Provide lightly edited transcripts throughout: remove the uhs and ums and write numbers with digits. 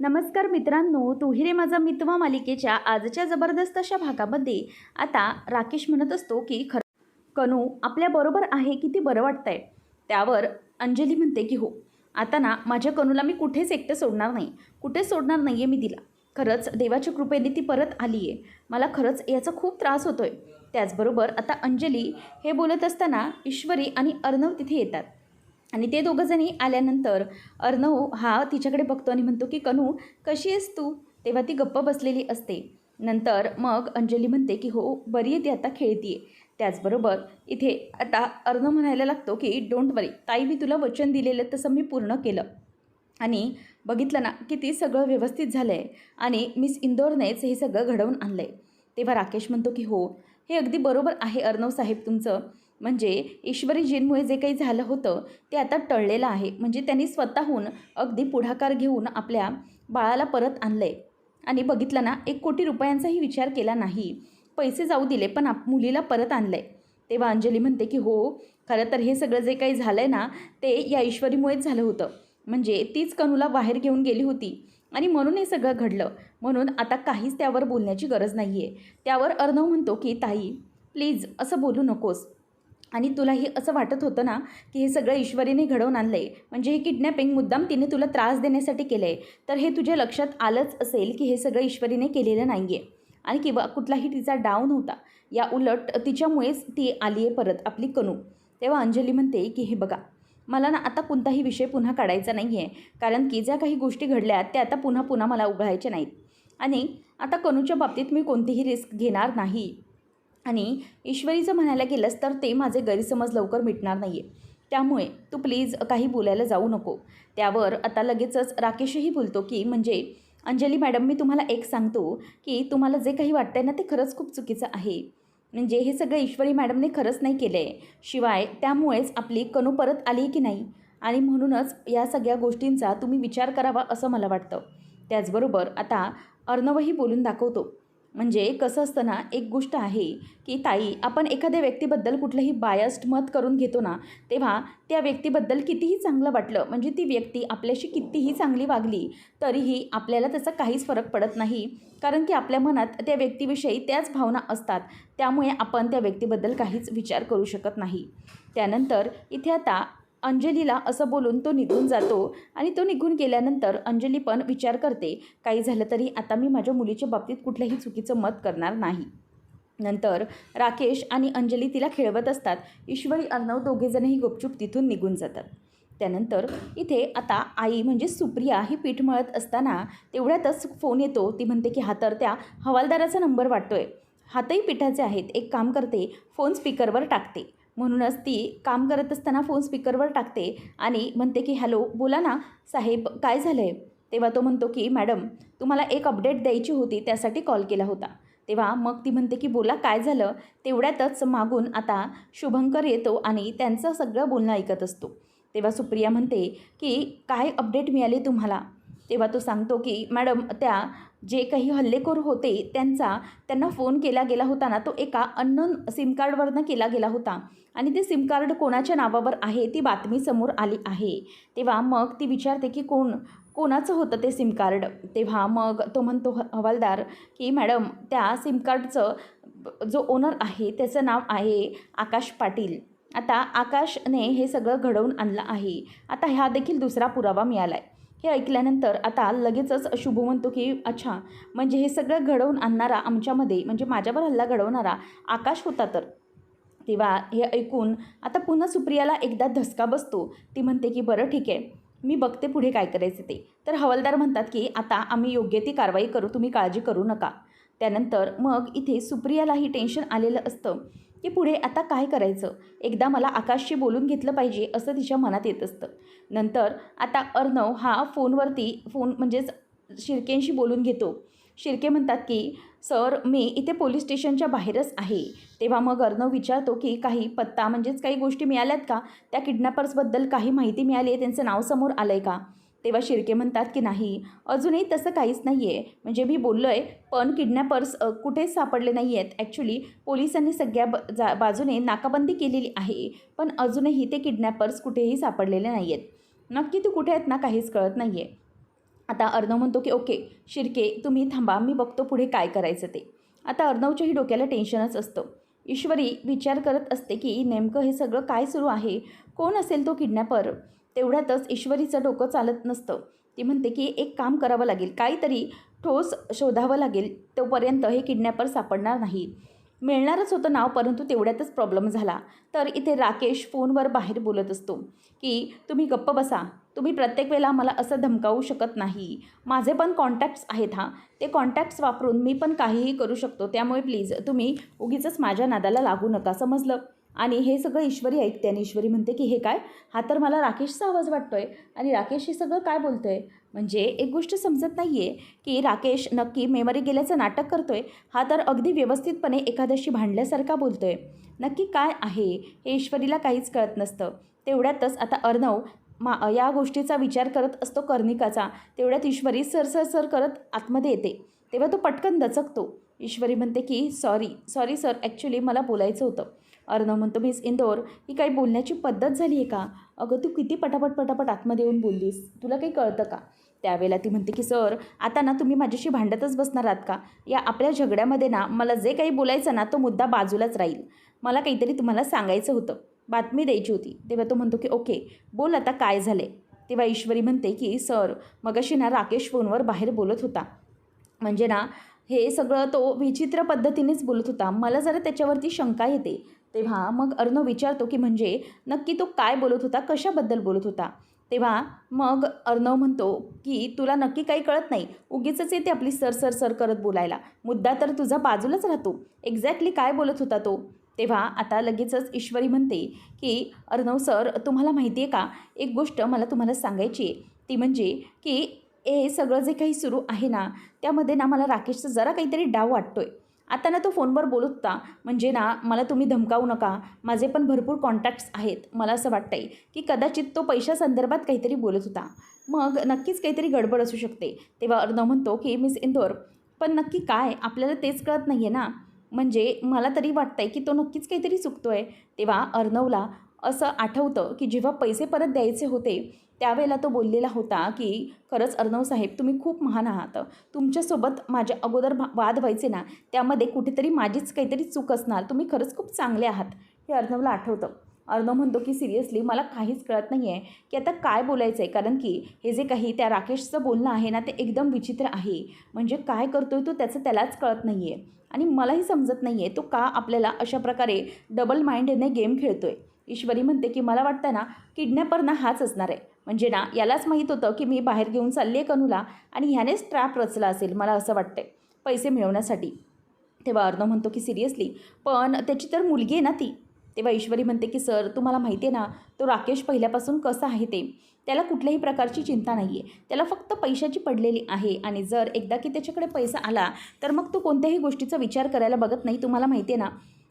नमस्कार मित्रांनो, तू ही रे माझा मितवा मालिकेच्या आजच्या जबरदस्त अशा भागामध्ये आता राकेश म्हणत असतो की खरं कनू आपल्याबरोबर आहे, किती बरं वाटतंय. त्यावर अंजली म्हणते की हो, आता ना माझ्या कनूला मी कुठेच एकटं सोडणार नाही, कुठेच सोडणार नाही आहे मी तिला. खरंच देवाच्या कृपेने ती परत आली आहे. मला खरंच याचा खूप त्रास होतो आहे. त्याचबरोबर आता अंजली हे बोलत असताना ईश्वरी आणि अर्णव तिथे येतात आणि ते दोघंजणी आल्यानंतर अर्णव हा तिच्याकडे बघतो आणि म्हणतो की कनू कशी आहेस तू. तेव्हा ती गप्प बसलेली असते. नंतर मग अंजली म्हणते की हो बरी आहे ती, आता खेळतीये. त्याचबरोबर इथे आता अर्णव म्हणायला लागतो की डोंट वरी ताई, मी तुला वचन दिलेलं तसं मी पूर्ण केलं आणि बघितलं ना किती सगळं व्यवस्थित झालं आहे आणि मिस इंदोरनेच हे सगळं घडवून आणलं आहे. तेव्हा राकेश म्हणतो की हो, हे अगदी बरोबर आहे अर्णव साहेब तुमचं. म्हणजे ईश्वरीजींमुळे जे काही झालं होतं ते आता टळलेलं आहे. म्हणजे त्यांनी स्वतःहून अगदी पुढाकार घेऊन आपल्या बाळाला परत आणलं आहे आणि बघितलं ना 1 कोटी रुपयांचाही विचार केला नाही. पैसे जाऊ दिले पण मुलीला परत आणलं आहे. तेव्हा अंजली म्हणते की हो, खरं तर हे सगळं जे काही झालं आहे ना ते या ईश्वरीमुळेच झालं होतं. म्हणजे तीच कनूला बाहेर घेऊन गेली होती आणि म्हणून हे सगळं घडलं. म्हणून आता काहीच त्यावर बोलण्याची गरज नाही आहे. त्यावर अर्णव म्हणतो की ताई प्लीज असं बोलू नकोस. आणि तुलाही असं वाटत होतं ना की हे सगळं ईश्वरीने घडवून आणलं आहे, म्हणजे हे किडनॅपिंग मुद्दाम तिने तुला त्रास देण्यासाठी केलं आहे. तर हे तुझ्या लक्षात आलंच असेल की हे सगळं ईश्वरीने केलेलं नाही आहे आणि किंवा कुठलाही तिचा डाव नव्हता. या उलट तिच्यामुळेच ती आली आहे परत आपली कनू. तेव्हा अंजली म्हणते की हे बघा, मला ना आता कोणताही विषय पुन्हा काढायचा नाही आहे, कारण की ज्या काही गोष्टी घडल्या त्या आता पुन्हा पुन्हा मला उघडायच्या नाहीत आणि आता कनूच्या बाबतीत मी कोणतीही रिस्क घेणार नाही. आणि ईश्वरीचं म्हणायला गेलंस तर ते माझे गैरसमज लवकर मिटणार नाही आहे. त्यामुळे तू प्लीज काही बोलायला जाऊ नको. त्यावर आता लगेचच राकेशही बोलतो की म्हणजे अंजली मॅडम, मी तुम्हाला एक सांगतो की तुम्हाला जे काही वाटतंय ना ते खरंच खूप चुकीचं आहे. म्हणजे हे सगळं ईश्वरी मॅडमने खरंच नाही केलं आहे. शिवाय त्यामुळेच आपली कनू परत आली की नाही आणि म्हणूनच या सगळ्या गोष्टींचा तुम्ही विचार करावा असं मला वाटतं. त्याचबरोबर आता अर्णवही बोलून दाखवतो. म्हणजे कसं असतं ना, एक गोष्ट आहे की ताई, आपण एखाद्या व्यक्तीबद्दल कुठलंही बायस्ड मत करून घेतो ना, तेव्हा त्या व्यक्तीबद्दल कितीही चांगलं वाटलं, म्हणजे ती व्यक्ती आपल्याशी कितीही चांगली वागली तरीही आपल्याला त्याचा काहीच फरक पडत नाही. कारण की आपल्या मनात त्या व्यक्तीविषयी त्याच भावना असतात. त्यामुळे आपण त्या व्यक्तीबद्दल काहीच विचार करू शकत नाही. त्यानंतर इथे आता अंजलीला असं बोलून तो निघून जातो आणि तो निघून गेल्यानंतर अंजली पण विचार करते, काही झालं तरी आता मी माझ्या मुलीच्या बाबतीत कुठलंही चुकीचं मत करणार नाही. नंतर राकेश आणि अंजली तिला खेळवत असतात. ईश्वरी अर्णव दोघेजणही गुपचूप तिथून निघून जातात. त्यानंतर इथे आता आई म्हणजे सुप्रिया ही पीठ मळत असताना तेवढ्यातच फोन येतो. ती म्हणते की हा तर त्या हवालदाराचा नंबर वाटतोय, हातही पिठाचे आहेत. एक काम करते, फोन स्पीकरवर टाकते. म्हणूनच ती काम करत असताना फोन स्पीकरवर टाकते आणि म्हणते की हॅलो, बोला ना साहेब, काय झालं आहे. तेव्हा तो म्हणतो की मॅडम, तुम्हाला एक अपडेट द्यायची होती, त्यासाठी कॉल केला होता. तेव्हा मग ती म्हणते की बोला काय झालं. तेवढ्यातच मागून आता शुभंकर येतो आणि त्यांचं सगळं बोलणं ऐकत असतो. तेव्हा सुप्रिया म्हणते की काय अपडेट मिळाली तुम्हाला. तेव्हा तो सांगतो की मॅडम, त्या जे काही हल्लेखोर होते त्यांना फोन केला गेला होता ना, तो एका अननोन सिम कार्डवरनं केला गेला होता आणि ते सिम कार्ड कोणाच्या नावावर आहे ती बातमी समोर आली आहे. तेव्हा मग ती विचारते की कोणाचं होतं ते सिम कार्ड. तेव्हा मग तो म्हणतो हवालदार की मॅडम, त्या सिम कार्डचं जो ओनर आहे त्याचं नाव आहे आकाश पाटील. आता आकाशने हे सगळं घडवून आणलं आहे. आता ह्या देखील दुसरा पुरावा मिळाला आहे. हे ऐकल्यानंतर आता लगेचच शुभू म्हणतो की अच्छा, म्हणजे हे सगळं घडवून आणणारा आमच्यामध्ये म्हणजे माझ्यावर हल्ला घडवणारा आकाश होता तर. तेव्हा हे ऐकून आता पुन्हा सुप्रियाला एकदा धसका बसतो. ती म्हणते की बरं ठीक आहे, मी बघते पुढे काय करायचं ते. तर हवालदार म्हणतात की आता आम्ही योग्य ती कारवाई करू, तुम्ही काळजी करू नका. त्यानंतर मग इथे सुप्रियालाही टेन्शन आलेलं असतं की पुढे आता काय करायचं. एकदा मला आकाशशी बोलून घेतलं पाहिजे असं तिच्या मनात येत असतं. नंतर आता अर्णव हा फोन म्हणजेच शिर्केंशी बोलून घेतो. शिर्के म्हणतात की सर, मी इथे पोलीस स्टेशनच्या बाहेरच आहे. तेव्हा मग अर्णव विचारतो की काही पत्ता म्हणजेच काही गोष्टी मिळाल्यात का, त्या किडनॅपर्सबद्दल काही माहिती मिळाली आहे, त्यांचं नाव समोर आलं आहे का. तेव्हा शिर्के म्हणतात की नाही, अजूनही तसं काहीच नाही आहे. म्हणजे मी बोललो आहे पण किडनॅपर्स कुठेच सापडले नाही आहेत. ॲक्च्युली पोलिसांनी सगळ्या बाजूने नाकाबंदी केलेली आहे, पण अजूनही ते किडनॅपर्स कुठेही सापडलेले नाही आहेत. नक्की तू कुठे आहेत ना, काहीच कळत नाही आहे. आता अर्णव म्हणतो की ओके शिर्के तुम्ही थांबा, मी बघतो पुढे काय करायचं ते. आता अर्णवच्याही डोक्याला टेन्शनच असतं. ईश्वरी विचार करत असते की नेमकं हे सगळं काय सुरू आहे, कोण असेल तो किडनॅपर. तेवढ्यातच ईश्वरीचं डोकं चालत नसतं. ती म्हणते की एक काम करावं लागेल, काहीतरी ठोस शोधावं लागेल, तोपर्यंत हे किडनॅपर सापडणार नाही. मिळणारच होतं नाव, परंतु तेवढ्यातच प्रॉब्लेम झाला. तर इथे राकेश फोनवर बाहेर बोलत असतो की तुम्ही गप्प बसा, तुम्ही प्रत्येक वेळेला मला असं धमकावू शकत नाही. माझे पण कॉन्टॅक्ट्स आहेत हां, ते कॉन्टॅक्ट्स वापरून मी पण काहीही करू शकतो. त्यामुळे प्लीज तुम्ही उगीचच माझ्या नादाला लागू नका, समजलं. आणि हे सगळं ईश्वरी ऐकते आणि ईश्वरी म्हणते की हे काय, हा तर मला राकेशचा आवाज वाटतोय आणि राकेश हे सगळं काय बोलतोय. म्हणजे एक गोष्ट समजत नाही आहे की राकेश नक्की मेमरी गेल्याचं नाटक करतोय, हा तर अगदी व्यवस्थितपणे एखाद्याशी भांडल्यासारखा बोलतोय. नक्की काय आहे हे ईश्वरीला काहीच कळत नसतं. तेवढ्यातच आता अर्णव या गोष्टीचा विचार करत असतो, कर्णिकाचा. तेवढ्यात ईश्वरी सर करत आतमध्ये येते. तेव्हा तो पटकन दचकतो. ईश्वरी म्हणते की सॉरी सर, ॲक्च्युली मला बोलायचं होतं. अर्णव म्हणतो मिस इंदोर, ही काही बोलण्याची पद्धत झाली आहे का? अगं तू किती पटापट आतमध्ये येऊन बोललीस, तुला काही कळतं का? त्यावेळेला ती म्हणते की सर आता ना तुम्ही माझ्याशी भांडतच बसणार आहात का? या आपल्या झगड्यामध्ये ना मला जे काही बोलायचं ना तो मुद्दा बाजूलाच राहील. मला काहीतरी तुम्हाला सांगायचं होतं, बातमी द्यायची होती. तेव्हा तो म्हणतो की ओके बोल आता काय झाले. तेव्हा ईश्वरी म्हणते की सर मगाशी ना राकेश फोनवर बाहेर बोलत होता, म्हणजे ना हे सगळं तो विचित्र पद्धतीनेच बोलत होता. मला जरा त्याच्यावरती शंका येते. तेव्हा मग अर्णव विचारतो की म्हणजे नक्की तो काय बोलत होता, कशाबद्दल बोलत होता. तेव्हा मग अर्णव म्हणतो की तुला नक्की काही कळत नाही, उगीचच येते आपली सर करत बोलायला. मुद्दा तर तुझा बाजूलाच राहतो. एक्झॅक्टली काय बोलत होता तो. तेव्हा आता लगेचच ईश्वरी म्हणते की अर्णव सर तुम्हाला माहिती आहे का, एक गोष्ट मला तुम्हाला सांगायची आहे. ती म्हणजे की हे सगळं जे काही सुरू आहे ना त्यामध्ये ना मला राकेशचा जरा काहीतरी डाव वाटतोय. आता ना तो फोनवर बोलत होता, म्हणजे ना मला तुम्ही धमकावू नका, माझे पण भरपूर कॉन्टॅक्ट्स आहेत. मला असं वाटतंय की कदाचित तो पैशासंदर्भात काहीतरी बोलत होता. मग नक्कीच काहीतरी गडबड असू शकते. तेव्हा अर्णव म्हणतो की मिस इंदोर पण नक्की काय, आपल्याला तेच कळत नाही आहे ना. म्हणजे मला तरी वाटतंय की तो नक्कीच काहीतरी चुकतोय. तेव्हा अर्णवला असं आठवतं की जेव्हा पैसे परत द्यायचे होते त्यावेळेला तो बोललेला होता की खरंच अर्णव साहेब तुम्ही खूप महान आहात. तुमच्यासोबत माझ्या अगोदर वाद व्हायचे ना त्यामध्ये कुठेतरी माझीच काहीतरी चूक असणार. तुम्ही खरंच खूप चांगले आहात, हे अर्णवला आठवतं. अर्णव म्हणतो की सिरियसली मला काहीच कळत नाही आहे की आता काय बोलायचं आहे, कारण की हे जे काही त्या राकेशचं बोलणं आहे ना ते एकदम विचित्र आहे. म्हणजे काय करतोय तो त्याचं त्यालाच कळत नाही आहे आणि मलाही समजत नाही आहे तो का आपल्याला अशा प्रकारे डबल माइंडने गेम खेळतोय. ईश्वरी म्हणते की मला वाटतं ना किडनॅपर ना हाच असणार आहे. म्हणजे ना यालाच माहीत होतं की मी बाहेर घेऊन चालली आहे कनूला आणि ह्यानेच ट्रॅप रचला असेल, मला असं वाटतंय पैसे मिळवण्यासाठी. तेव्हा अर्णव म्हणतो की सिरियसली पण त्याची तर मुलगी आहे ना ती. तेव्हा ईश्वरी म्हणते की सर तुम्हाला माहिती आहे ना तो राकेश पहिल्यापासून कसा आहे ते, त्याला कुठल्याही प्रकारची चिंता नाही आहे, त्याला फक्त पैशाची पडलेली आहे. आणि जर एकदा की त्याच्याकडे पैसा आला तर मग तो कोणत्याही गोष्टीचा विचार करायला बघत नाही, तुम्हाला माहिती आहे ना.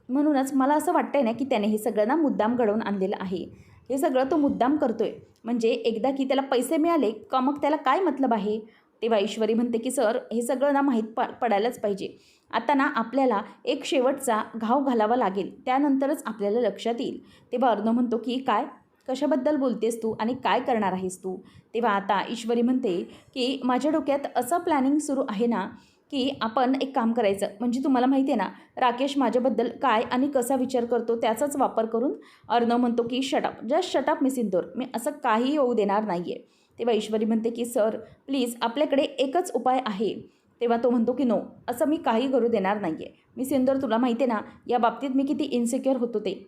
म्हणूनच मला असं वाटतंय ना की त्याने हे सगळं ना मुद्दाम घडवून आणलेलं आहे. हे सगळं तो मुद्दाम करतोय, म्हणजे एकदा की त्याला पैसे मिळाले का मग त्याला काय मतलब आहे. तेव्हा ईश्वरी म्हणते की सर हे सगळं ना माहीत पडायलाच पाहिजे. आता ना आपल्याला एक शेवटचा घाव घालावा लागेल, त्यानंतरच आपल्याला लक्षात येईल. तेव्हा अर्णव म्हणतो की काय, कशाबद्दल बोलतेस तू आणि काय करणार आहेस तू. तेव्हा आता ईश्वरी म्हणते की माझ्या डोक्यात असं प्लॅनिंग सुरू आहे ना की आपण एक काम करायचं, म्हणजे तुम्हाला माहिती आहे ना राकेश माझ्याबद्दल काय आणि कसा विचार करतो त्याचाच वापर करून. अर्णव म्हणतो की shut up, just shut up miss Indore, मी असं काही होऊ देणार नाही आहे. तेव्हा ईश्वरी म्हणते की सर प्लीज आपल्याकडे एकच उपाय आहे. तेव्हा तो म्हणतो की नो, असं मी काही करू देणार नाही आहे. मिस इंदोर तुला माहिती आहे ना या बाबतीत मी किती इन्सिक्युअर होतो ते.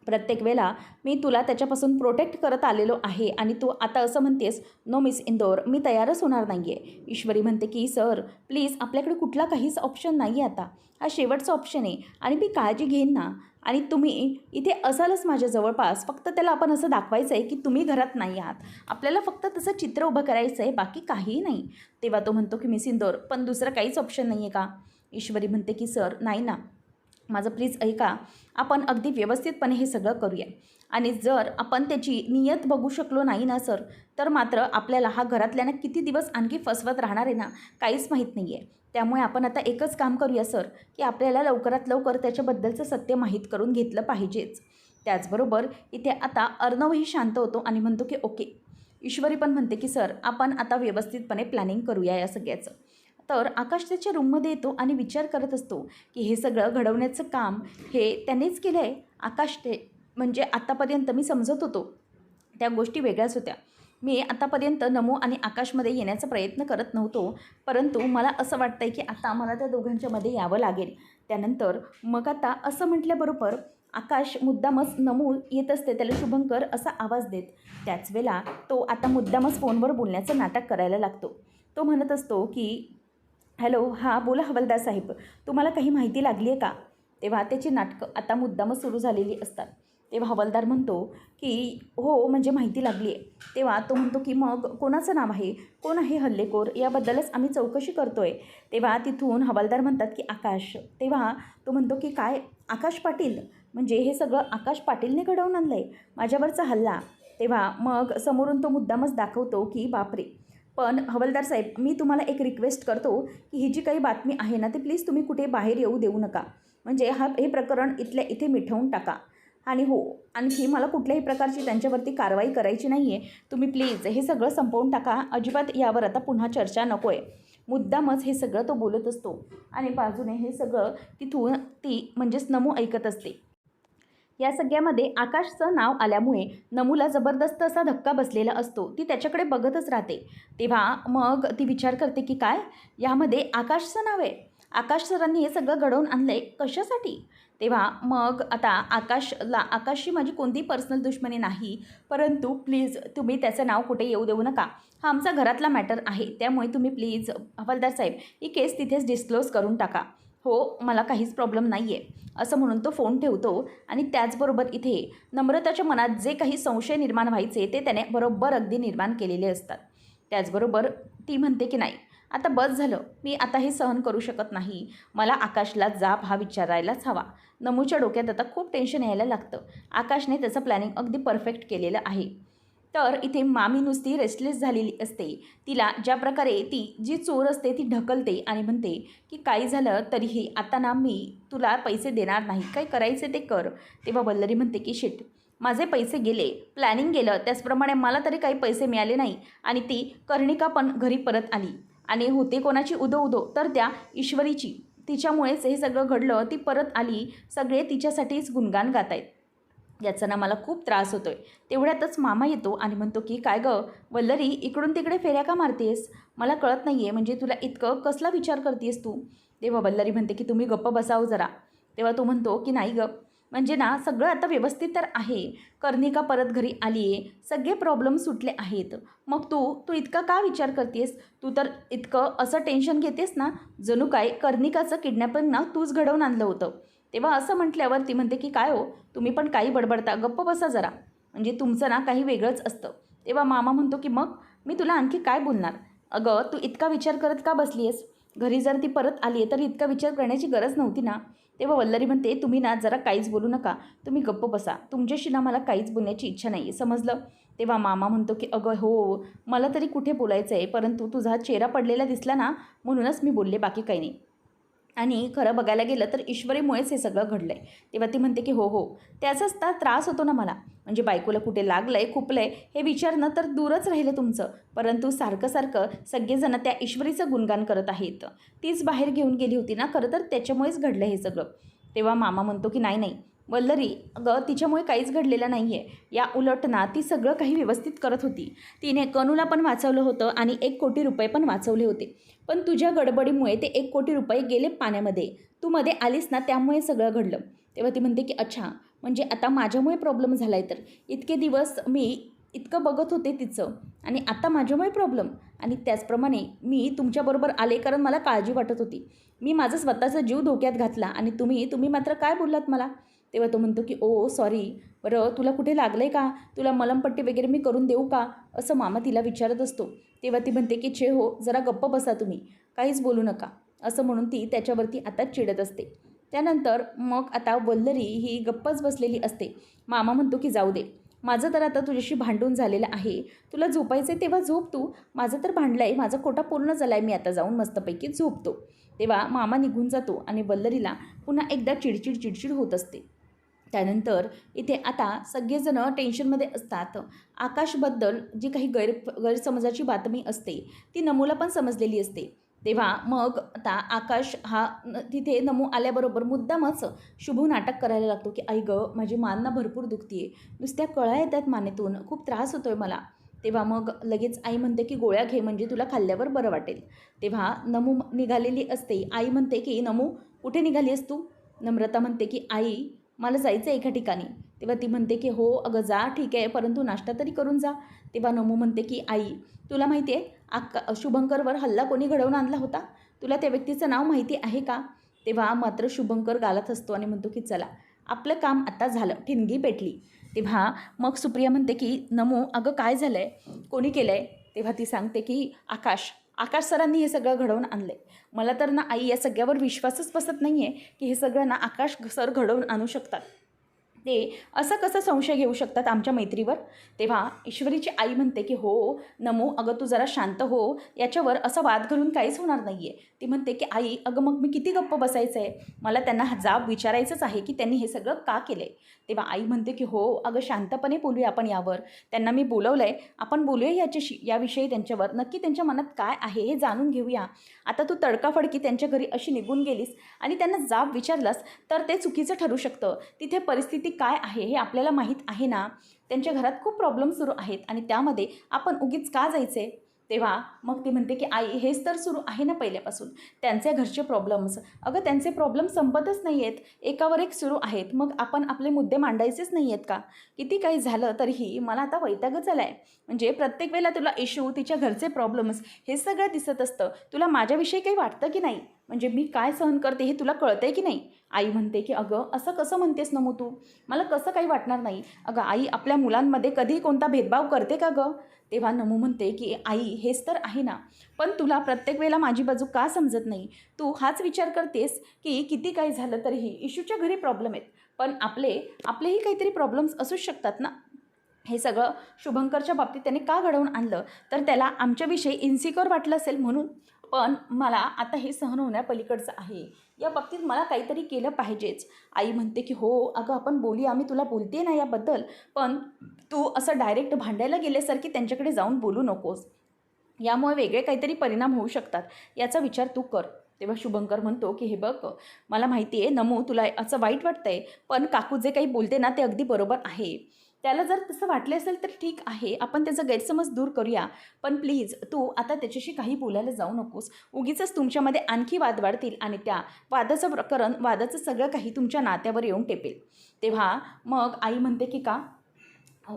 प्रत्येक वेळेला मी तुला त्याच्यापासून प्रोटेक्ट करत आलेलो आहे आणि तू आता असं म्हणतेस. नो मिस इंदोर, मी तयारच होणार नाही आहे. ईश्वरी म्हणते की सर प्लीज आपल्याकडे कुठला काहीच ऑप्शन नाही आहे, आता हा शेवटचा ऑप्शन आहे आणि मी काळजी घेईन ना. आणि तुम्ही इथे असालच माझ्या जवळपास, फक्त त्याला आपण असं दाखवायचं आहे की तुम्ही घरात नाही आहात. आपल्याला फक्त तसं चित्र उभं करायचं आहे, बाकी काहीही नाही. तेव्हा तो म्हणतो की मिस इंदोर पण दुसरं काहीच ऑप्शन नाही आहे का. ईश्वरी म्हणते की सर नाही ना, माझं प्लीज ऐका, आपण अगदी व्यवस्थितपणे हे सगळं करूया. आणि जर आपण त्याची नियत बघू शकलो नाही ना सर, तर मात्र आपल्याला हा घरातल्यानं किती दिवस आणखी फसवत राहणार आहे ना काहीच माहीत नाही आहे. त्यामुळे आपण आता एकच काम करूया सर की आपल्याला लवकरात लवकर त्याच्याबद्दलचं सत्य माहीत करून घेतलं पाहिजेच. त्याचबरोबर इथे आता अर्णवही शांत होतो आणि म्हणतो की ओके. ईश्वरी पण म्हणते की सर आपण आता व्यवस्थितपणे प्लॅनिंग करूया या सगळ्याचं. तर आकाश त्याच्या रूममध्ये येतो आणि विचार करत असतो की हे सगळं घडवण्याचं काम हे त्यानेच केलं आहे. आकाश ते म्हणजे आत्तापर्यंत मी समजत होतो त्या गोष्टी वेगळ्याच होत्या. मी आतापर्यंत नमू आणि आकाशमध्ये येण्याचा प्रयत्न करत नव्हतो, परंतु मला असं वाटतं आहे की आता मला त्या दोघांच्यामध्ये यावं लागेल. त्यानंतर मग आता असं म्हटल्याबरोबर आकाश मुद्दामच नमू येत असते त्याला शुभंकर असा आवाज देत. त्याच वेळेला तो आता मुद्दामच फोनवर बोलण्याचं नाटक करायला लागतो. तो म्हणत असतो की हॅलो, हां बोला हवालदार साहेब, तुम्हाला काही माहिती लागली आहे का? तेव्हा त्याची नाटकं आता मुद्दामच सुरू झालेली असतात. तेव्हा हवालदार म्हणतो की हो म्हणजे माहिती लागली आहे. तेव्हा तो म्हणतो की मग कोणाचं नाव आहे, कोण आहे हल्लेखोर, याबद्दलच आम्ही चौकशी करतो आहे. तेव्हा तिथून हवालदार म्हणतात की आकाश. तेव्हा तो म्हणतो की काय आकाश पाटील, म्हणजे हे सगळं आकाश पाटीलने घडवून आणलं आहे माझ्यावरचा हल्ला. तेव्हा मग समोरून तो मुद्दामच दाखवतो की बापरे. पण हवालदार साहेब, मी तुम्हाला एक रिक्वेस्ट करतो की ही जी काही बातमी आहे ना ती प्लीज तुम्ही कुठे बाहेर येऊ देऊ नका. म्हणजे हे प्रकरण इथल्या इथे मिटवून टाका. आणि हो, आणखी मला कुठल्याही प्रकारची त्यांच्यावरती कारवाई करायची नाही आहे. तुम्ही प्लीज हे सगळं संपवून टाका. अजिबात यावर आता पुन्हा चर्चा नको आहे. मुद्दामच हे सगळं तो बोलत असतो आणि बाजूने हे सगळं तिथून ती म्हणजेच नमू ऐकत असते. या सगळ्यामध्ये आकाशचं नाव आल्यामुळे नमूला जबरदस्त असा धक्का बसलेला असतो. ती त्याच्याकडे बघतच राहते. तेव्हा मग ती विचार करते की काय यामध्ये आकाशचं नाव आहे, आकाश सरांनी हे सगळं घडवून आणलं आहे कशासाठी? तेव्हा मग आता आकाशशी माझी कोणतीही पर्सनल दुश्मनी नाही, परंतु प्लीज तुम्ही त्याचं नाव कुठे येऊ देऊ नका. हा आमचा घरातला मॅटर आहे, त्यामुळे तुम्ही प्लीज हवालदार साहेब ही केस तिथेच डिस्क्लोज करून टाका. हो, मला काहीच प्रॉब्लेम नाही आहे, असं म्हणून तो फोन ठेवतो. आणि त्याचबरोबर इथे नम्रताच्या मनात जे काही संशय निर्माण व्हायचे ते त्याने बरोबर अगदी निर्माण केलेले असतात. त्याचबरोबर ती म्हणते की नाही आता बस झालं, मी आता हे सहन करू शकत नाही, मला आकाशला जाब हा विचारायलाच हवा. नमूच्या डोक्यात आता खूप टेन्शन यायला लागतं. आकाशने त्याचं प्लॅनिंग अगदी परफेक्ट केलेलं आहे. तर इथे मामी नुसती रेस्टलेस झालेली असते. तिला ज्या प्रकारे ती जी चोर असते ती ढकलते आणि म्हणते की काही झालं तरीही आता ना मी तुला पैसे देणार नाही, काय करायचे ते कर. तेव्हा वल्लरी म्हणते की शिट, माझे पैसे गेले, प्लॅनिंग गेलं, त्याचप्रमाणे मला तरी काही पैसे मिळाले नाही. आणि ती कर्णिका पण घरी परत आली आणि होते कोणाची उदो उदो तर त्या ईश्वरीची. तिच्यामुळेच हे सगळं घडलं, ती परत आली, सगळे तिच्यासाठीच गुणगान गात आहेत. याचा ना मला खूप त्रास होतो आहे. तेवढ्यातच मामा येतो आणि म्हणतो की काय गं वल्लरी, इकडून तिकडे फेऱ्या का मारतेस? मला कळत नाही आहे, म्हणजे तुला इतकं कसला विचार करतेस तू? तेव्हा वल्लरी म्हणते की तुम्ही गप्प बसाव जरा. तेव्हा तो म्हणतो की नाही गं, म्हणजे ना सगळं आता व्यवस्थित तर आहे, कर्णिका परत घरी आली आहे, सगळे प्रॉब्लेम सुटले आहेत, मग तू इतका का विचार करतेस? तू तर इतकं असं टेन्शन घेतेस ना, जणू काय कर्णिकाचं किडनॅपिंग ना तूच घडवून आणलं होतं. तेव्हा असं म्हटल्यावर ती म्हणते की काय हो, तुम्ही पण काही बडबडता, गप्प बसा जरा, म्हणजे तुमचं ना काही वेगळंच असतं. तेव्हा मामा म्हणतो की मग मी तुला आणखी काय बोलणार? अगं तू इतका विचार करत का बसली आहेस? घरी जर ती परत आली आहे तर इतका विचार करण्याची गरज नव्हती ना. तेव्हा वल्लरी म्हणते तुम्ही ना जरा काहीच बोलू नका, तुम्ही गप्प बसा, तुमच्याशी ना मला काहीच बोलण्याची इच्छा नाही आहे, समजलं? तेव्हा मामा म्हणतो की अगं हो, मला तरी कुठे बोलायचं आहे, परंतु तुझा चेहरा पडलेला दिसला ना म्हणूनच मी बोलले, बाकी काही नाही. आणि खरं बघायला गेलं तर ईश्वरीमुळेच हे सगळं घडलं आहे. तेव्हा ती म्हणते की हो हो, त्याचाच त्रास होतो ना मला, म्हणजे बायकोला कुठे लागलं आहे, खुपलं आहे हे विचारणं तर दूरच राहिलं तुमचं, परंतु सारखं सारखं सगळेजणं त्या ईश्वरीचं गुणगान करत आहेत. तीच बाहेर घेऊन गेली होती ना खरं तर, त्याच्यामुळेच घडलं हे सगळं. तेव्हा मामा म्हणतो की नाही नाही वल्लरी, अगं तिच्यामुळे काहीच घडलेलं नाही आहे, या उलट ना ती सगळं काही व्यवस्थित करत होती. तिने कनूला पण वाचवलं होतं आणि 1 कोटी रुपये पण वाचवले होते, पण तुझ्या गडबडीमुळे ते 1 कोटी रुपये गेले पाण्यामध्ये. तू मध्ये आलीस ना त्यामुळे सगळं घडलं. तेव्हा ती म्हणते की अच्छा, म्हणजे आता माझ्यामुळे प्रॉब्लेम झाला आहे, तर इतके दिवस मी इतकं बघत होते तिचं आणि आता माझ्यामुळे प्रॉब्लेम. आणि त्याचप्रमाणे मी तुमच्याबरोबर आले कारण मला काळजी वाटत होती, मी माझा स्वतःचा जीव धोक्यात घातला आणि तुम्ही मात्र काय बोललात मला? तेव्हा तो म्हणतो की ओ सॉरी, बरं तुला कुठे लागलं आहे का? तुला मलमपट्टी वगैरे मी करून देऊ का? असं मामा तिला विचारत असतो. तेव्हा ती म्हणते की छे हो, जरा गप्प बसा तुम्ही, काहीच बोलू नका, असं म्हणून ती त्याच्यावरती आता चिडत असते. त्यानंतर मग आता वल्लरी ही गप्पच बसलेली असते. मामा म्हणतो की जाऊ दे, माझं तर आता तुझ्याशी भांडून झालेलं आहे, तुला झोपायचं आहे तेव्हा झोप तू, माझं तर भांडलं आहे, माझा कोटा पूर्ण झाला आहे, मी आता जाऊन मस्तपैकी झोपतो. तेव्हा मामा निघून जातो आणि वल्लरीला पुन्हा एकदा चिडचिड होत असते. त्यानंतर इथे आता सगळेजण टेन्शनमध्ये असतात. आकाशबद्दल जी काही गैरसमजाची बातमी असते ती नमूला पण समजलेली असते. तेव्हा मग आता आकाश हा तिथे नमू आल्याबरोबर मुद्दामच शुभू नाटक करायला लागतो की आई गं माझी मान ना भरपूर दुखती आहे, नुसत्या कळा येतात मानेतून, खूप त्रास होतो आहे मला. तेव्हा मग लगेच आई म्हणते की गोळ्या घे म्हणजे तुला खाल्ल्यावर बरं वाटेल. तेव्हा नमू निघालेली असते. आई म्हणते की नमू कुठे निघाली आहेस तू? नम्रता म्हणते की आई मला जायचं आहे एका ठिकाणी. तेव्हा ती म्हणते की हो अगं जा ठीक आहे, परंतु नाश्ता तरी करून जा. तेव्हा नमू म्हणते की आई तुला माहिती आहे शुभंकरवर हल्ला कोणी घडवून आणला होता? तुला त्या व्यक्तीचं नाव माहिती आहे का? तेव्हा मात्र शुभंकर गालात हसतो आणि म्हणतो की चला आपलं काम आता झालं, ठिणगी पेटली. तेव्हा मग सुप्रिया म्हणते की नमू अगं काय झालं आहे, कोणी केलं आहे? तेव्हा ती सांगते की आकाश सरांनी हे सगळं घडवून आणलं आहे. मला तर ना आई या सगळ्यावर विश्वासच बसत नाही आहे की हे सगळं ना आकाश सर घडवून आणू शकतात. ते असं कसं संशय घेऊ शकतात आमच्या मैत्रीवर? तेव्हा ईश्वरीची आई म्हणते की हो नमो अगं तू जरा शांत हो, याच्यावर असं वाद घालून काहीच होणार नाही आहे. ती म्हणते की आई अगं मग मी किती गप्प बसायचं आहे, मला त्यांना जाब विचारायचंच आहे की त्यांनी हे सगळं का केलं आहे. तेव्हा आई म्हणते की हो अगं शांतपणे बोलूया आपण यावर, त्यांना मी बोलवलं आहे, आपण बोलूया याविषयी त्यांच्यावर नक्की त्यांच्या मनात काय आहे हे जाणून घेऊया. आता तू तडकाफडकी त्यांच्या घरी अशी निघून गेलीस आणि त्यांना जाब विचारलास तर ते चुकीचं ठरू शकतं. तिथे परिस्थिती काय आहे हे आपल्याला माहीत आहे ना. त्यांच्या घरात खूप प्रॉब्लेम सुरू आहेत आणि त्यामध्ये आपण उगीच का जायचे? तेव्हा मग ती म्हणते की आई हेच तर सुरू आहे ना पहिल्यापासून, त्यांचे घरचे प्रॉब्लेम्स. अगं त्यांचे प्रॉब्लेम संपतच नाही आहेत, एकावर एक सुरू आहेत. मग आपण आपले मुद्दे मांडायचेच नाही आहेत का? किती काही झालं तरीही मला आता वैतागच आला आहे. म्हणजे प्रत्येक वेळेला तुला इश्यू, तिच्या घरचे प्रॉब्लेम्स हे सगळं दिसत असतं. तुला माझ्याविषयी काही वाटतं की नाही? म्हणजे मी काय सहन करते हे तुला कळतं आहे की नाही? आई म्हणते की अगं असं कसं म्हणतेस नमू तू, मला कसं काही वाटणार नाही. अगं आई आपल्या मुलांमध्ये कधी कोणता भेदभाव करते का गं? तेव्हा नमू म्हणते की आई हेच तर आहे ना, पण तुला प्रत्येक वेळेला माझी बाजू का समजत नाही? तू हाच विचार करतेस की किती काही झालं तरीही इशूच्या घरी प्रॉब्लेम आहेत, पण आपलेही काहीतरी प्रॉब्लेम्स असूच शकतात ना. हे सगळं शुभंकरच्या बाबतीत त्याने का घडवून आणलं? तर त्याला आमच्याविषयी इन्सिक्युअर वाटलं असेल म्हणून. पण मला आता हे सहन होण्यापलीकडचं आहे, या बाबतीत मला काहीतरी केलं पाहिजेच. आई म्हणते की हो अगं आपण बोलूया, मी तुला बोलते ना याबद्दल, पण तू असं डायरेक्ट भांडायला गेल्यासारखी त्यांच्याकडे जाऊन बोलू नकोस. यामुळे वेगळे काहीतरी परिणाम होऊ शकतात, याचा विचार तू कर. तेव्हा शुभंकर म्हणतो की हे बघ मला माहिती आहे नमू तुला असं वाईट वाटतंय, पण काकू जे काही बोलते ना ते अगदी बरोबर आहे. त्याला जर तसं वाटले असेल तर ठीक आहे, आपण त्याचा गैरसमज दूर करूया. पण प्लीज तू आता त्याच्याशी काही बोलायला जाऊ नकोस. उगीचच तुमच्यामध्ये आणखी वाद वाढतील आणि त्या वादाचं प्रकरण, वादाचं सगळं काही तुमच्या नात्यावर येऊन टेपेल. तेव्हा मग आई म्हणते की का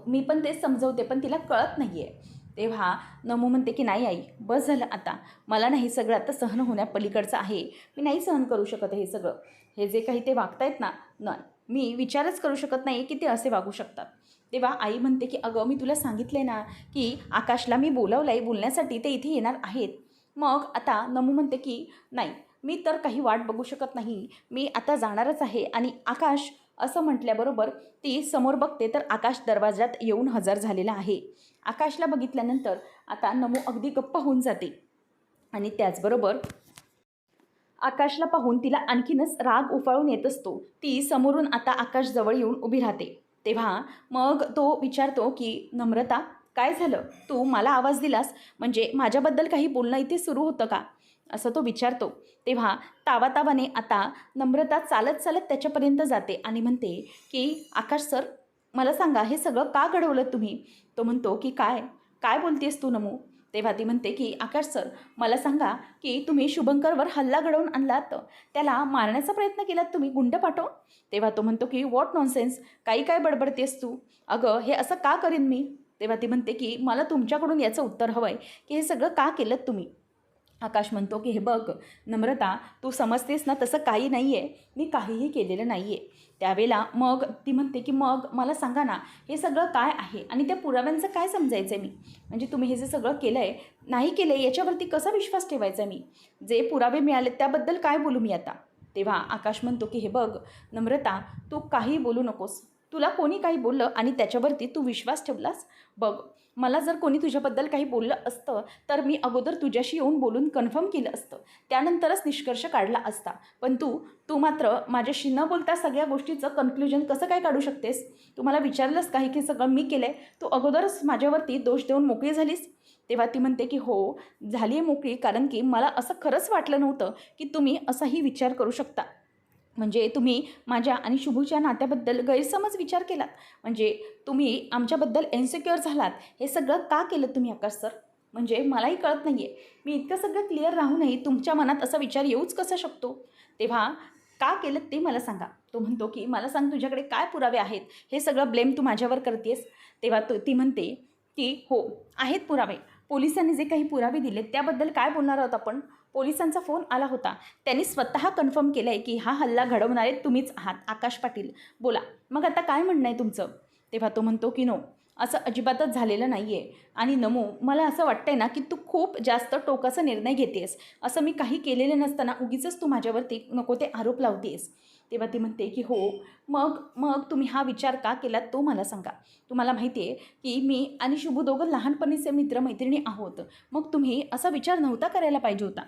मी पण तेच समजवते पण तिला कळत नाही आहे. तेव्हा नमू म्हणते की नाही आई बस झालं आता, मला नाही सगळं आता सहन होण्यापलीकडचं आहे, मी नाही सहन करू शकत हे सगळं. हे जे काही ते वागतायत ना, नाही मी विचारच करू शकत नाही की ते असे वागू शकतात. तेव्हा आई म्हणते की अगं मी तुला सांगितलं ना की आकाशला मी बोलावलं आहे बोलण्यासाठी, ते इथे येणार आहेत. मग आता नमू म्हणते की नाही मी तर काही वाट बघू शकत नाही, मी आता जाणारच आहे. आणि आकाश असं म्हटल्याबरोबर ती समोर बघते तर आकाश दरवाजात येऊन हजर झालेला आहे. आकाशला बघितल्यानंतर आता नमू अगदी गप्प होऊन जाते आणि त्याचबरोबर आकाशला पाहून तिला आणखीनच राग उफाळून येत असतो. ती समोरून आता आकाश जवळ येऊन उभी राहते. तेव्हा मग तो विचारतो की नम्रता काय झालं, तू मला आवाज दिलास म्हणजे माझ्याबद्दल काही बोलणं इथे सुरू होतं का, असं तो विचारतो. तेव्हा तावातावाने आता नम्रता चालत चालत त्याच्यापर्यंत जाते आणि म्हणते की आकाश सर मला सांगा हे सगळं का घडवलं तुम्ही? तो म्हणतो की काय काय बोलतेस तू नमू? तेव्हा ती म्हणते की आकाश सर मला सांगा की तुम्ही शुभंकरवर हल्ला घडवून आणलात, त्याला मारण्याचा प्रयत्न केलात तुम्ही गुंड पाठवून. तेव्हा तो म्हणतो की व्हॉट नॉनसेन्स, काही काय बडबडतेस तू, अगं हे असं का करीन मी? तेव्हा ती म्हणते की मला तुमच्याकडून याचं उत्तर हवं आहे की हे सगळं का केलं तुम्ही? आकाश म्हणतो की हे बघ नम्रता तू समजतेस ना तसं काही नाही आहे, मी काहीही केलेलं नाही आहे. त्यावेळेला मग ती म्हणते की मग मला सांगा ना हे सगळं काय आहे आणि त्या पुराव्यांचं काय समजायचं आहे मी, म्हणजे तुम्ही हे जे सगळं केलं आहे नाही केलं आहे याच्यावरती कसा विश्वास ठेवायचा मी, जे पुरावे मिळाले त्याबद्दल काय बोलू मी आता? तेव्हा आकाश म्हणतो की हे बघ नम्रता तू काही बोलू नकोस, तुला कोणी काही बोललं आणि त्याच्यावरती तू विश्वास ठेवलास? बघ, मला जर कोणी तुझ्याबद्दल काही बोललं असतं तर मी अगोदर तुझ्याशी येऊन बोलून कन्फर्म केलं असतं, त्यानंतरच निष्कर्ष काढला असता. पण तू मात्र माझ्याशी न बोलता सगळ्या गोष्टीचं कन्क्ल्युजन कसं काय काढू शकतेस? तू मला विचारलंस काही की सगळं मी केलं आहे, तू अगोदरच माझ्यावरती दोष देऊन मोकळी झालीस? तेव्हा ती म्हणते की हो, झाली आहे मोकळी, कारण की मला असं खरंच वाटलं नव्हतं की तुम्ही असाही विचार करू शकता. म्हणजे तुम्ही माझ्या आणि शुभूच्या नात्याबद्दल गैरसमज विचार केलात. म्हणजे तुम्ही आमच्याबद्दल इन्सिक्युअर झालात. हे सगळं का केलं तुम्ही आकाश सर? म्हणजे मलाही कळत नाही आहे. मी इतकं सगळं क्लिअर राहूनही तुमच्या मनात असा विचार येऊच कसा शकतो? तेव्हा का केलं ते मला सांगा. तो म्हणतो की मला सांग, तुझ्याकडे काय पुरावे आहेत? हे सगळं ब्लेम तू माझ्यावर करतेस. तेव्हा ती म्हणते की हो, आहेत पुरावे. पोलिसांनी जे काही पुरावे दिले त्याबद्दल काय बोलणार आहोत आपण? पोलिसांचा फोन आला होता. त्यांनी स्वतः कन्फर्म केलं आहे की हा हल्ला घडवणारे तुम्हीच आहात, आकाश पाटील. बोला, मग आता काय म्हणणं आहे तुमचं? तेव्हा तो म्हणतो की नो, असं अजिबातच झालेलं नाही आहे. आणि नमो, मला असं वाटतंय ना की तू खूप जास्त टोकाचा निर्णय घेतेस. असं मी काही केलेलं नसताना उगीचच तू माझ्यावरती नको ते आरोप लावतेस. तेव्हा ती म्हणते की हो, मग मग तुम्ही हा विचार का केलात तो मला सांगा. तुम्हाला माहिती आहे की मी आणि शुभू दोघं लहानपणीचे मित्रमैत्रिणी आहोत. मग तुम्ही असा विचार नव्हता करायला पाहिजे होता.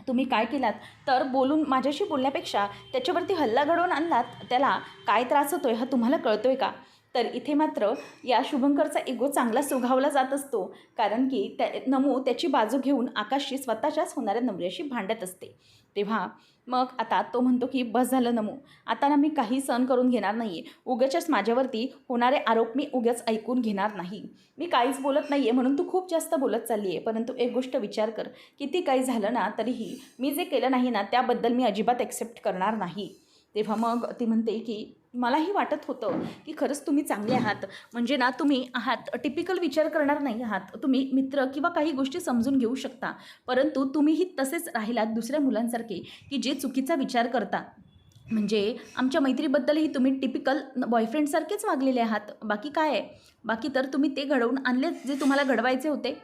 तुम्ही काय केलात तर बोलून माझ्याशी बोलण्यापेक्षा त्याच्यावरती हल्ला घडवून आणलात. त्याला काय त्रास होतोय हा तुम्हाला कळतोय का? तर इथे मात्र या शुभंकरचा इगो चांगला सुगावला जात असतो, कारण की नमू त्याची बाजू घेऊन आकाशशी स्वतःच्याच होणाऱ्या नवऱ्याशी भांडत असते. तेव्हा मग आता तो म्हणतो की बस झालं नमू, आता ना मी काही सहन करून घेणार नाही आहे. उगाचच माझ्यावरती होणारे आरोप मी उगाच ऐकून घेणार नाही. मी काहीच बोलत नाही आहे म्हणून तू खूप जास्त बोलत चालली आहे. परंतु एक गोष्ट विचार कर, किती काही झालं ना तरीही मी जे केलं नाही ना त्याबद्दल मी अजिबात ॲक्सेप्ट करणार नाही. तेव्हा मग ती म्हणते की मलाही वाटत होतं की खरंच तुम्ही चांगले आहात. म्हणजे ना तुम्ही आहात टिपिकल विचार करणार नाही आहात. तुम्ही मित्र किंवा काही गोष्टी समजून घेऊ शकता. परंतु तुम्हीही तसेच राहिलात दुसऱ्या मुलांसारखे की जे चुकीचा विचार करता. म्हणजे आमच्या मैत्रीबद्दलही तुम्ही टिपिकल बॉयफ्रेंडसारखेच वागलेले आहात. बाकी काय आहे? बाकी तर तुम्ही ते घडवून आणले जे तुम्हाला घडवायचे होते.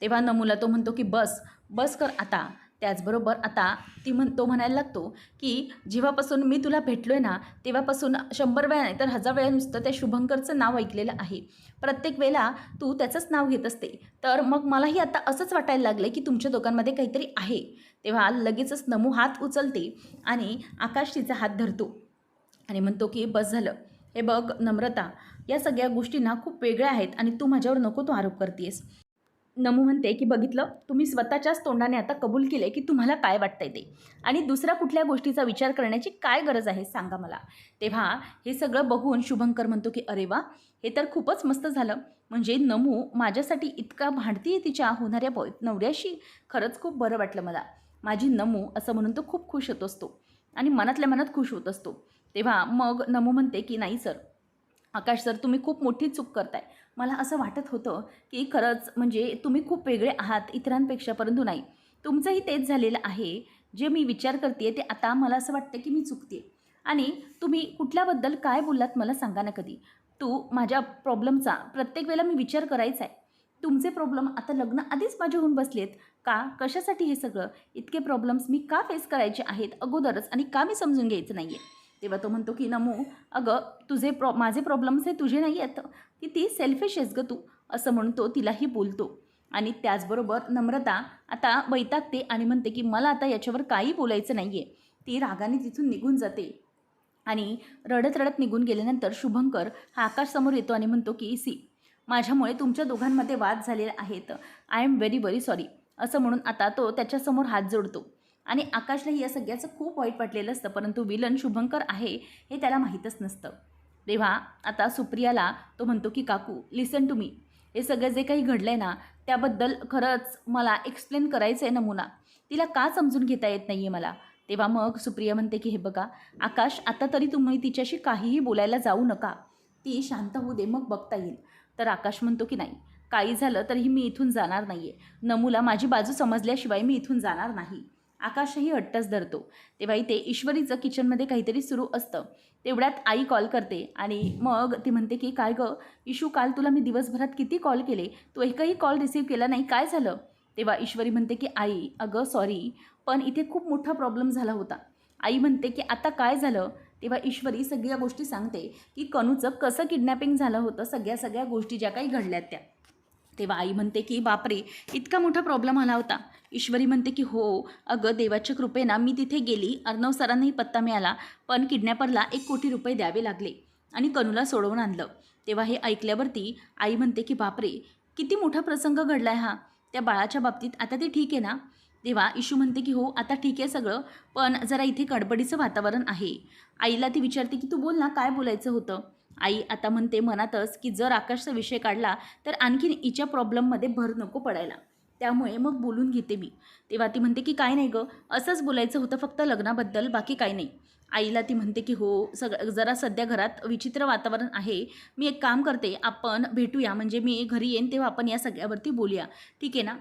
तेव्हा नमूला तो म्हणतो की बस बस कर आता. त्याचबरोबर आता तो म्हणायला लागतो की जेव्हापासून मी तुला भेटलो आहे ना तेव्हापासून 100 वेळा नाही तर 1000 वेळा नुसतं त्या शुभंकरचं नाव ऐकलेलं आहे. प्रत्येक वेळेला तू त्याचंच नाव घेत असते. तर मग मलाही आता असंच वाटायला लागलं की तुमच्या दोघांमध्ये काहीतरी आहे. तेव्हा लगेचच नमू हात उचलते आणि आकाश तिचा हात धरतो आणि म्हणतो की बस झालं. हे बघ नम्रता, या सगळ्या गोष्टींना खूप वेगळ्या आहेत आणि तू माझ्यावर नको तो आरोप करतेस. नमू म्हणते की बघितलं, तुम्ही स्वतःच्याच तोंडाने आता कबूल केले की तुम्हाला काय वाटतंय ते, आणि दुसऱ्या कुठल्या गोष्टीचा विचार करण्याची काय गरज आहे सांगा मला. तेव्हा हे सगळं बघून शुभंकर म्हणतो की अरे वा, हे तर खूपच मस्त झालं. म्हणजे नमू माझ्यासाठी इतका भांडतीये तिच्या होणाऱ्या नवऱ्याशी. खरंच खूप बरं वाटलं मला. माझी नमू असं म्हणून तो खूप खुश होत असतो आणि मनातल्या मनात खुश होत असतो. तेव्हा मग नमू म्हणते की नाही सर, आकाश सर, तुम्ही खूप मोठी चूक करताय. मला असं वाटत होतं की खरंच म्हणजे तुम्ही खूप वेगळे आहात इतरांपेक्षा, परंतु नाही, तुमचंही तेच झालेलं आहे. जे मी विचार करते ते आता मला असं वाटतं की मी चुकते. आणि तुम्ही कुठल्याबद्दल काय बोललात मला सांगा ना कधी. माझ्या प्रॉब्लेमचा प्रत्येक वेळेला मी विचार करायचा आहे. तुमचे प्रॉब्लेम आता लग्न आधीच माझे होऊन बसलेत का? कशासाठी हे सगळं? इतके प्रॉब्लेम्स मी का फेस करायचे आहेत अगोदरच आणि का मी समजून घ्यायचं नाही आहे? तेव्हा तो म्हणतो की नमू, अगं माझे प्रॉब्लेम्स हे तुझे नाही आहेत, की ती सेल्फिश आहेस गं तू, असं म्हणतो तिलाही बोलतो. आणि त्याचबरोबर नम्रता आता वैतागते आणि म्हणते की मला आता याच्यावर काही बोलायचं नाही आहे. ती रागाने तिथून निघून जाते आणि रडत रडत निघून गेल्यानंतर शुभंकर हा आकाशसमोर येतो आणि म्हणतो की सी, माझ्यामुळे तुमच्या दोघांमध्ये वाद झालेले आहेत. I am very very sorry, असं म्हणून आता तो त्याच्यासमोर हात जोडतो. आणि आकाशलाही या सगळ्याचं खूप वाईट वाटलेलं असतं, परंतु विलन शुभंकर आहे हे त्याला माहीतच नसतं. तेव्हा आता सुप्रियाला तो म्हणतो की काकू, लिसन टू मी, हे सगळं जे काही घडलं आहे ना त्याबद्दल खरंच मला एक्सप्लेन करायचं आहे नमुना, तिला का समजून घेता येत नाही आहे मला. तेव्हा मग सुप्रिया म्हणते की हे बघा आकाश, आता तरी तुम्ही तिच्याशी काहीही बोलायला जाऊ नका, ती शांत होऊ दे, मग बघता येईल. तर आकाश म्हणतो की नाही, काही झालं तरीही मी इथून जाणार नाही आहे. नमूला माझी बाजू समजल्याशिवाय मी इथून जाणार नाही. आकाशही हट्टच धरतो. तेव्हा इथे ईश्वरीचं किचनमध्ये काहीतरी सुरू असतं. तेवढ्यात आई कॉल करते आणि मग ती म्हणते की काय गं इशू, काल तुला मी दिवसभरात किती कॉल केले, तू एकही कॉल रिसीव्ह केला नाही, काय झालं? तेव्हा ईश्वरी म्हणते की आई अगं सॉरी, पण इथे खूप मोठा प्रॉब्लेम झाला होता. आई म्हणते की आता काय झालं? तेव्हा ईश्वरी सगळ्या गोष्टी सांगते की कनूचं कसं किडनॅपिंग झालं होतं, सगळ्या गोष्टी ज्या काही घडल्यात त्या. तेव्हा आई म्हणते की बापरे, इतका मोठा प्रॉब्लेम आला होता. ईश्वरी म्हणते की हो अगं, देवाच्या कृपेनं मी तिथे गेली, अर्णव सरांनाही पत्ता मिळाला, पण किडनॅपरला 1 कोटी रुपये द्यावे लागले आणि कनूला सोडवून आणलं. तेव्हा हे ऐकल्यावरती आई म्हणते की बापरे, किती मोठा प्रसंग घडला आहे हा. त्या बाळाच्या बाबतीत आता ते ठीक आहे ना? तेव्हा इशू म्हणते की हो आता ठीक आहे सगळं, पण जरा इथे गडबडीचं वातावरण आहे. आईला ती विचारते की तू बोल ना, काय बोलायचं होतं. आई आता म्हणते मनातच की जर आकाशचा विषय काढला तर आणखीन हिच्या प्रॉब्लेममध्ये भर नको पडायला, त्यामुळे मग बोलून घेते मी. तेव्हा ती म्हणते की काय नाही गं, असंच बोलायचं होतं फक्त लग्नाबद्दल, बाकी काही नाही. आईला ती म्हणते की हो जरा सध्या घरात विचित्र वातावरण आहे, मी एक काम करते, आपण भेटूया, म्हणजे मी घरी येईन तेव्हा आपण या सगळ्यावरती बोलूया, ठीक आहे ना?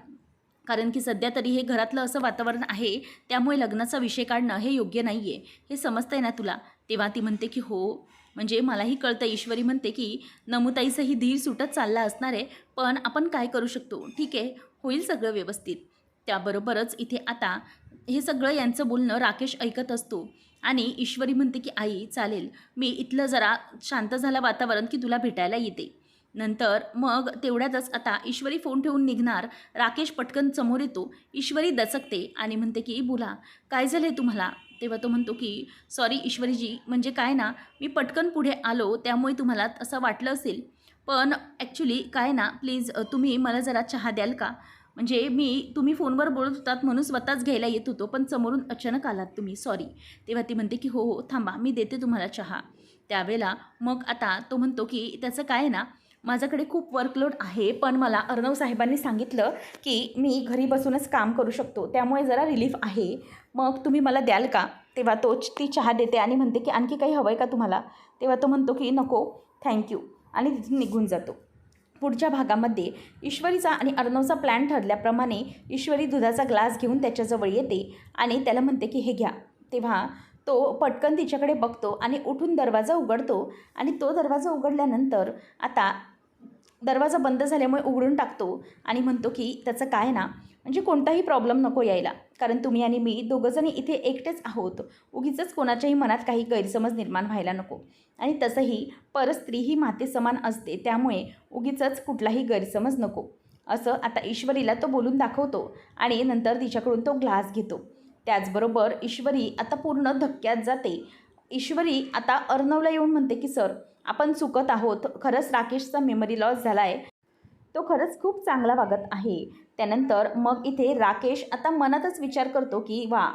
कारण की सध्या तरी हे घरातलं असं वातावरण आहे, त्यामुळे लग्नाचा विषय काढणं हे योग्य नाही आहे, हे समजतं आहे ना तुला? तेव्हा ती म्हणते की हो, म्हणजे मलाही कळतं. ईश्वरी म्हणते की नमुताईचंही धीर सुटत चालला असणार आहे, पण आपण काय करू शकतो, ठीक आहे, होईल सगळं व्यवस्थित. त्याबरोबरच इथे आता हे सगळं यांचं बोलणं राकेश ऐकत असतो आणि ईश्वरी म्हणते की आई चालेल, मी इथलं जरा शांत झालं वातावरण की तुला भेटायला येते. नंतर मग तेवढ्यातच आता ईश्वरी फोन ठेवून निघणार, राकेश पटकन समोर येतो. ईश्वरी दचकते आणि म्हणते की बोला, काय झालं आहे तुम्हाला? तेव्हा तो म्हणतो की सॉरी ईश्वरीजी, म्हणजे काय ना, मी पटकन पुढे आलो त्यामुळे तुम्हाला असं वाटलं असेल, पण ॲक्च्युली काय ना, प्लीज तुम्ही मला जरा चहा द्याल का? म्हणजे तुम्ही फोनवर बोलत होतात म्हणून स्वतःच घ्यायला येत होतो, पण समोरून अचानक आलात तुम्ही, सॉरी. तेव्हा ती म्हणते की हो हो थांबा, मी देते तुम्हाला चहा. त्यावेळेला मग आता तो म्हणतो की त्याचं काय ना, माझ्याकडे खूप वर्कलोड आहे, पण मला अर्णव साहेबांनी सांगितलं की मी घरी बसूनच काम करू शकतो, त्यामुळे जरा रिलीफ आहे, मग तुम्ही मला द्याल का? तेव्हा ती चहा देते आणि म्हणते की आणखी काही हवं आहे का तुम्हाला? तेव्हा तो म्हणतो की नको थँक्यू आणि तिथून निघून जातो. पुढच्या भागामध्ये ईश्वरीचा आणि अर्णवचा प्लॅन ठरल्याप्रमाणे ईश्वरी दुधाचा ग्लास घेऊन त्याच्याजवळ येते आणि त्याला म्हणते की हे घ्या. तेव्हा तो पटकन तिच्याकडे बघतो आणि उठून दरवाजा उघडतो आणि तो दरवाजा उघडल्यानंतर आता दरवाजा बंद झाल्यामुळे उघडून टाकतो आणि म्हणतो की त्याचं काय ना, म्हणजे कोणताही प्रॉब्लेम नको यायला, कारण तुम्ही आणि मी दोघंजणी इथे एकटेच आहोत, उगीचच कोणाच्याही मनात काही गैरसमज निर्माण व्हायला नको, आणि तसंही परस्त्री ही मातेसमान असते, त्यामुळे उगीचच कुठलाही गैरसमज नको, असं आता ईश्वरीला तो बोलून दाखवतो आणि नंतर तिच्याकडून तो ग्लास घेतो. त्याचबरोबर ईश्वरी आता पूर्ण धक्क्यात जाते. ईश्वरी आता अर्णवला येऊन म्हणते की सर, आपण चुकत आहोत, खरंच राकेशचा मेमरी लॉस झाला आहे, तो खरंच खूप चांगला वागत आहे. त्यानंतर मग इथे राकेश आता मनातच विचार करतो की वा,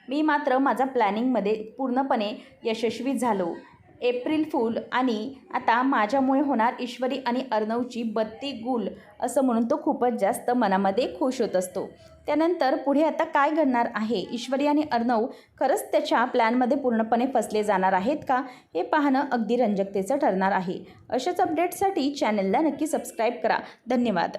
मी मात्र माझा प्लॅनिंगमध्ये पूर्णपणे यशस्वी झालो. एप्रिल फूल आणि आता माझ्यामुळे होणार ईश्वरी आणि अर्णवची बत्ती गुल, असं म्हणून तो खूपच जास्त मनामध्ये खुश होत असतो. त्यानंतर पुढे आता काय घडणार आहे, ईश्वरी आणि अर्णव खरंच त्याच्या प्लॅनमध्ये पूर्णपणे फसले जाणार आहेत का, हे पाहणं अगदी रंजकतेचं ठरणार आहे. अशाच अपडेट्ससाठी चॅनलला नक्की सबस्क्राईब करा. धन्यवाद.